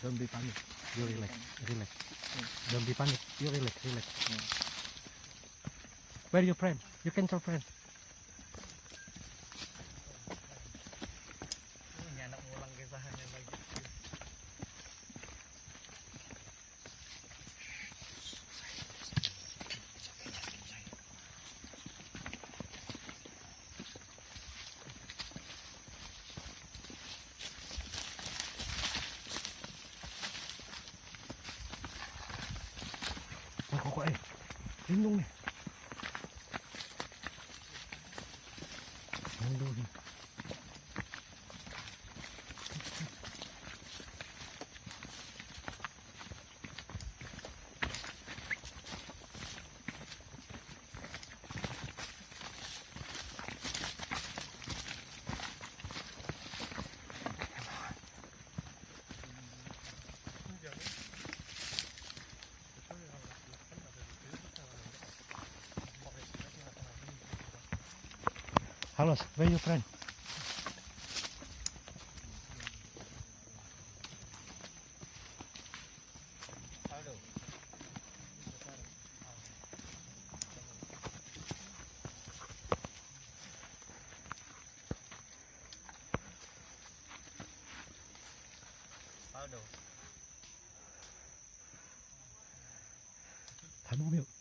Don't be panic. You relax. Relax. Don't be panic. You relax. Relax. Where your friend? You can tell friend. Ini anak ngulang kisahnya lagi. Kok lindung nih. Lindung nih. Halo, where your friend? Aldo. Tanong yuk.